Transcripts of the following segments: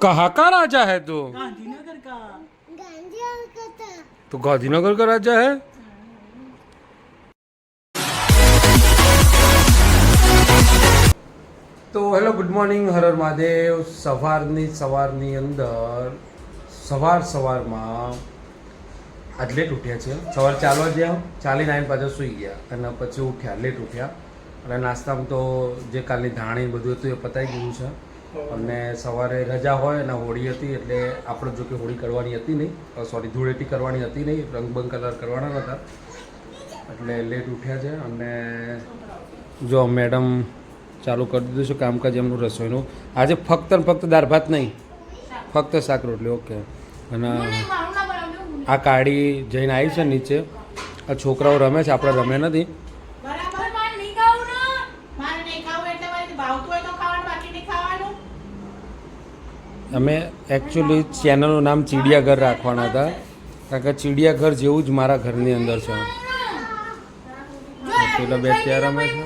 कहाँ का राजा है तू? गांधीनगर का। तो गांधीनगर का राजा है। તો hello good morning, Har Har Mahadev. સવારની અંદર સવારમાં આજ લેટ ઉઠ્યા છે. સવારે ચાલવા ગયા, ચાલીને આવીને પાછા સૂઈ ગયા અને પછી ઉઠ્યા, લેટ ઉઠ્યા. અને નાસ્તામાં તો જે કાલની ધાણી બધું હતું એ પતાવી ગયું છે. અને સવારે રજા હોય અને હોળી હતી એટલે આપણે જો કે હોળી કરવાની હતી નહીં, સોરી ધૂળેટી કરવાની હતી નહીં, રંગબંગ કલર કરવાના હતા એટલે લેટ ઉઠ્યા છે. અને જો મેડમ ચાલુ કરી દીધું છે કામકાજ એમનું રસોઈનું. આજે ફક્ત ને ફક્ત દાળ ભાત નહીં, ફક્ત શાક રોટલી. ઓકે. અને આ કાળી જઈને આવી છે નીચે. આ છોકરાઓ રમે છે, આપણે રમે નથી. અમે એકચ્યુઅલી ચેનલનું નામ ચીડિયાઘર રાખવાના હતા, કારણ કે ચીડિયાઘર જેવું જ મારા ઘરની અંદર છે. પેલા બે ત્યાં રમે છે.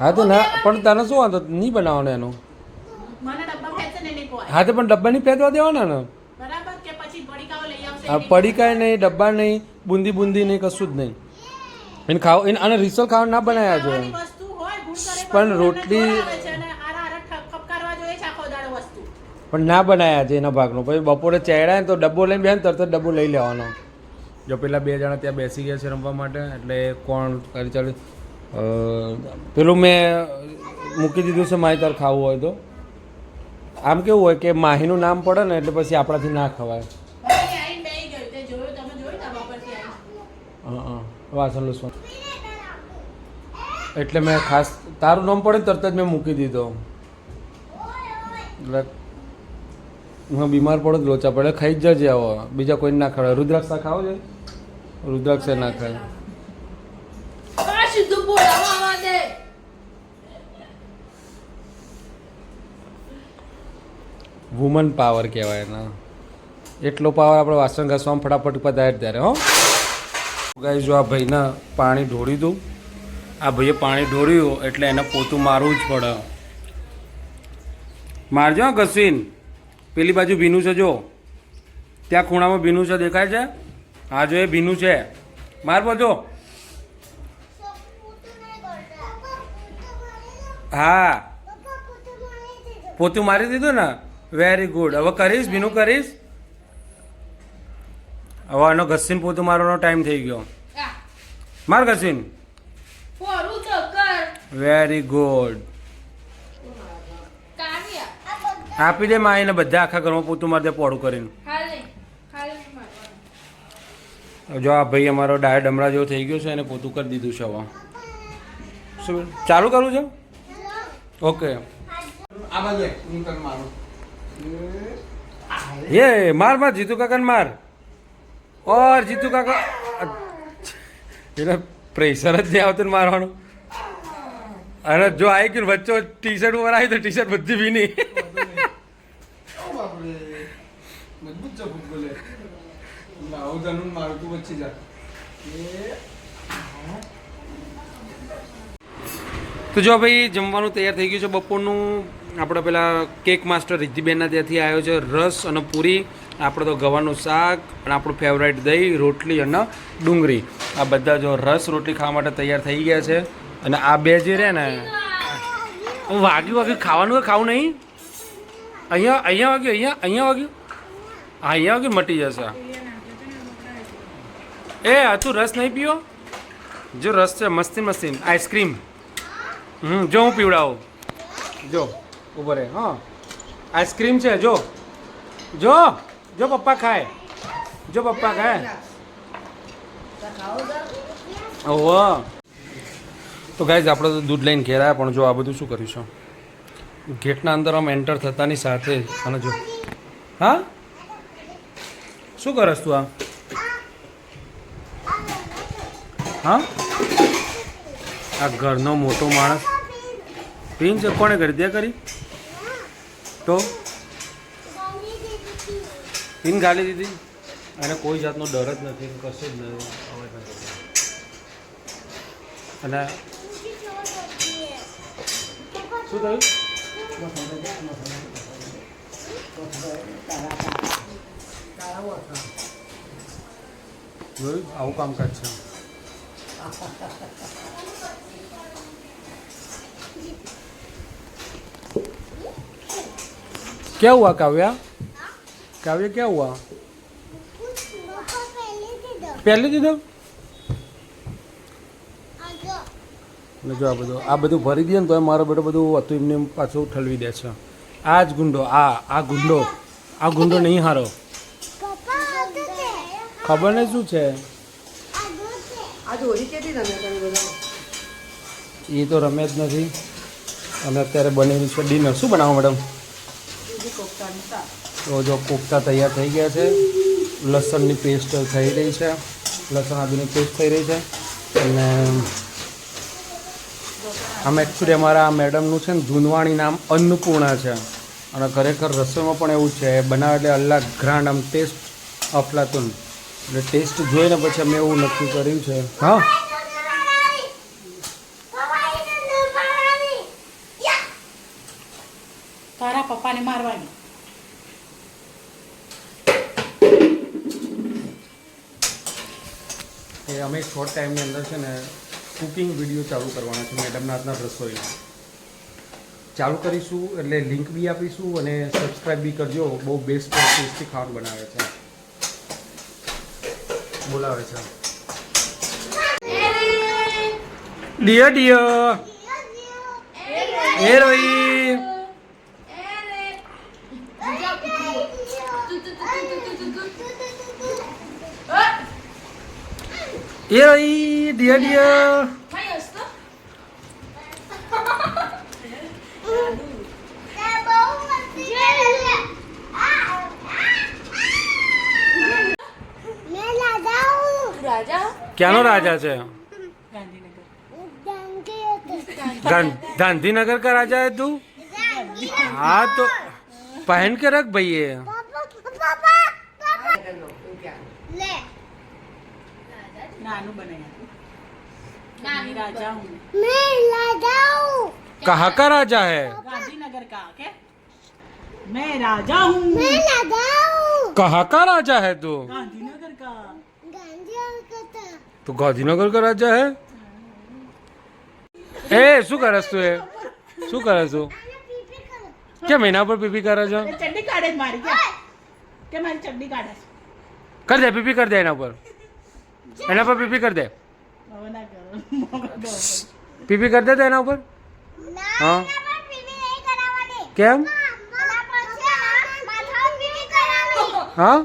હા તો ના, પણ તને શું વાંધો, નહીં બનાવવાનો એનો. હા તો પણ ડબ્બા નહીં ફેંકવા દેવાના ને. પડીકા નહીં, ડબ્બા નહીં, બુંદી નહીં, કશું જ નહીં. એને ખાવ અને રિસલ ખાવાનું ના બનાવ્યા જોઈએ, પણ રોટલી પણ ના બનાવ્યા છે એના ભાગનું. પછી બપોરે ચેડાય ને તો ડબ્બો લઈને બેન તરત જ ડબ્બો લઈ લેવાનો. જો પેલા બે જણા ત્યાં બેસી ગયા છે રમવા માટે, એટલે કોણ કરી ચાલે. પેલું મેં મૂકી દીધું છે, માહી તાર ખાવું હોય તો. આમ કેવું હોય કે માહીનું નામ પડે ને એટલે પછી આપણાથી ના ખવાય. હા વાસણ લૂસવા એટલે મેં ખાસ તારું નામ પડે તરત જ મેં મૂકી દીધો. એટલે હું બીમાર પડો લોચા પડે, ખાઈ જ જજે. આવો બીજા કોઈને ના ખવાય. રુદ્રાક્ષ ખાવો છે, રુદ્રાક્ષ ના ખાય. વુમન પાવર કહેવાય એના. એટલો પાવર આપણે વાસણ ઘસવામાં ફટાફટ પતાય ત્યારે. હો ગાઈ, જો આ ભાઈને પાણી ઢોળી દઉં. આ ભાઈએ પાણી ઢોળ્યું એટલે એને પોતું મારવું જ પડે. મારજો ઘસીન. પેલી બાજુ ભીનું છે, જો ત્યાં ખૂણામાં ભીનું છે, દેખાય છે? હા જો એ ભીનું છે, માર બોજો. હા પોતું મારી દીધું ને, વેરી ગુડ. હવે કરીશ, ભીનું કરીશ. હવે એનો ઘસીને પોતું મારવાનો ટાઈમ થઈ ગયો. માર ઘસીન. Very good. આપી દે માઈને, બધા આખા ઘરમાં પોતું મારી દે પોળું કરીને. જો આ ભાઈ અમારો ડાયો ડમરા જેવો થઈ ગયો છે, એને પોતું કરી દીધું છે. હવે શું ચાલુ કરવું છે? ઓકે. ये मार मार जीतू काका मार. और जीतू काका એને પ્રેશર જ નહીં આવતું મારવાનું. અને જો આવી ગયું વચ્ચે ટી શર્ટ ઉપર આવી તો ટી શર્ટ બધી ભીની. તો જો ભાઈ જમવાનું તૈયાર થઈ ગયું છે બપોરનું. આપણે પેલા કેક માસ્ટર રિદ્ધિબેનના ત્યાંથી આવ્યો છે રસ અને પૂરી. આપણે તો ગવાનું શાક અને આપણું ફેવરેટ દહીં, રોટલી અને ડુંગળી. આ બધા જો રસ રોટલી ખાવા માટે તૈયાર થઈ ગયા છે. અને આ બે જે રહે ને, વાગ્યું ખાવાનું ખાવું નહીં. અહીંયા વાગ્યું, અહીંયા વાગ્યું. હા અહીંયા વાગ્યું, મટી જશે. એ તું રસ નહીં પીવો? જો રસ છે મસ્તી આઈસ્ક્રીમ. જો હું પીવડાવું. જો ઉભો રહે. હા આઈસ્ક્રીમ છે, જો જો જો પપ્પા ખાય, જો પપ્પા ખાય. ઓહો. તો ગાઈઝ આપણે તો દૂધ લઈને ઘેર આવ્યા, પણ જો આ બધું શું કરીશું. ગેટના અંદર આમ એન્ટર થતાની સાથે જ. અને જો હા શું કરસ તું? હા આ ઘરનો મોટો માણસ પિન છે, કોણે કરી દે કરી? તો પિન ગાલી દીધી. અને કોઈ જાતનો ડર જ નથી, કશું જ નથી. અને શું થયું? જોયું આવું કામકાજ છે. क्या हुआ काव्या? काव्या क्या हुआ? पहले दे दो. જો આ બધું ભરી દે ને તો મારો બેટો બધું હતું એમને પાછું ઠલવી દે છે. આ જ ગુંડો આ ગુંડો નહીં હારો. ખબર નહીં શું છે એ તો રમે જ નથી. અને અત્યારે બનેલું છે ડિનર. શું બનાવો મેડમ? તો જો કોફતા તૈયાર થઈ ગયા છે. લસણની પેસ્ટ થઈ રહી છે. લસણ આદુની પેસ્ટ થઈ રહી છે. અને આમ એકચ્યુઅલી અમારા મેડમનું છે ને જૂનવાણી નામ અન્નપૂર્ણા છે. અને ખરેખર રસોઈમાં પણ એવું છે બનાવે એટલે અલ્લાહ ગ્રાન્ડ આમ ટેસ્ટ અફલાતુન. એટલે ટેસ્ટ જોઈને પછી અમે એવું નક્કી કર્યું છે. હા તારા પપ્પાને મારવાની. એ અમે શોર્ટ ટાઈમની અંદર છે ને કુકિંગ વિડીયો ચાલુ કરવાના છે મેડમના હાથના રસોઈના ચાલુ કરીશું. એટલે લિંક બી આપીશું અને સબસ્ક્રાઈબ બી કરજો. બહુ બેસ્ટ ટેસ્ટી ખાવાનું બનાવે છે. બોલાવે છે ડિયર એ રોઈ એ રોઈ ડિયર ક્યાંનો રાજા છે? गांधीनगर का राजा है तू? हाँ तो पहन के रख भाई ये. नानू बनाया. मैं राजा हूँ. कहाँ का राजा है? गांधीनगर का. क्या? मैं राजा हूँ. कहाँ का राजा है तू? गांधीनगर का. तो गांधीनगर का राजा है. ए શું કરસ તું? શું કરસ તું? કેમ એના પર પીપી કરે છે? ચડ્ડી કાઢે મારી. કે મારી ચડ્ડી કાઢે. કર દે પીપી કર દે એના પર. એના પર પીપી કર દે. હવે ના કરો. પીપી કર દે તો એના ઉપર. હા કેમ? હા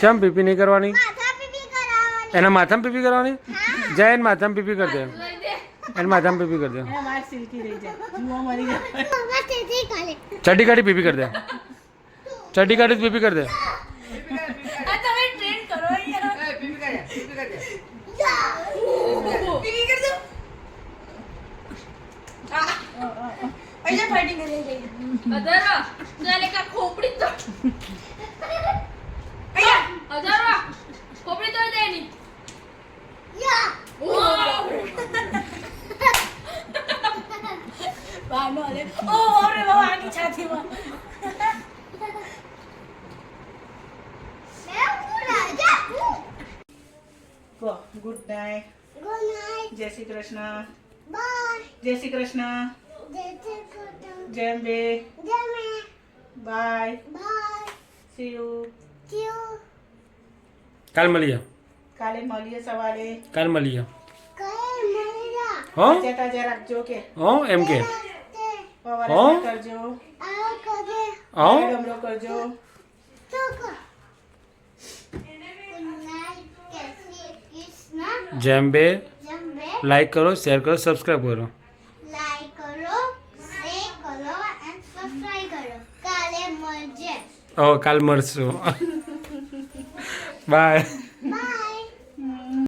કેમ પીપી નહીં કરવાની? એના માથામાં પીપી કરવાની? જાય એને માથામાં પીપી કર દે. એને માથામાં પીપી કર દે. માર સિલ્કી રહી જાય. જુઓ મરી જાય. ચડ્ડી કાઢી પીપી કર દે. ચડ્ડી કાઢી પીપી કર દે. Good night. જય શ્રી કૃષ્ણ. જય શ્રી કૃષ્ણ. જય અંબે. બાય. C you. કાલ મળીએ. કાલે મળીએ સવારે. કાલ મળીએ. હો તાજા રાખજો કે. હો એમ કે પવારા કરજો. હો ગમરો કરજો. જેમ બે લાઈક કરો, શેર કરો, સબસ્ક્રાઈબ કરો. કાલ મળશું. બાય.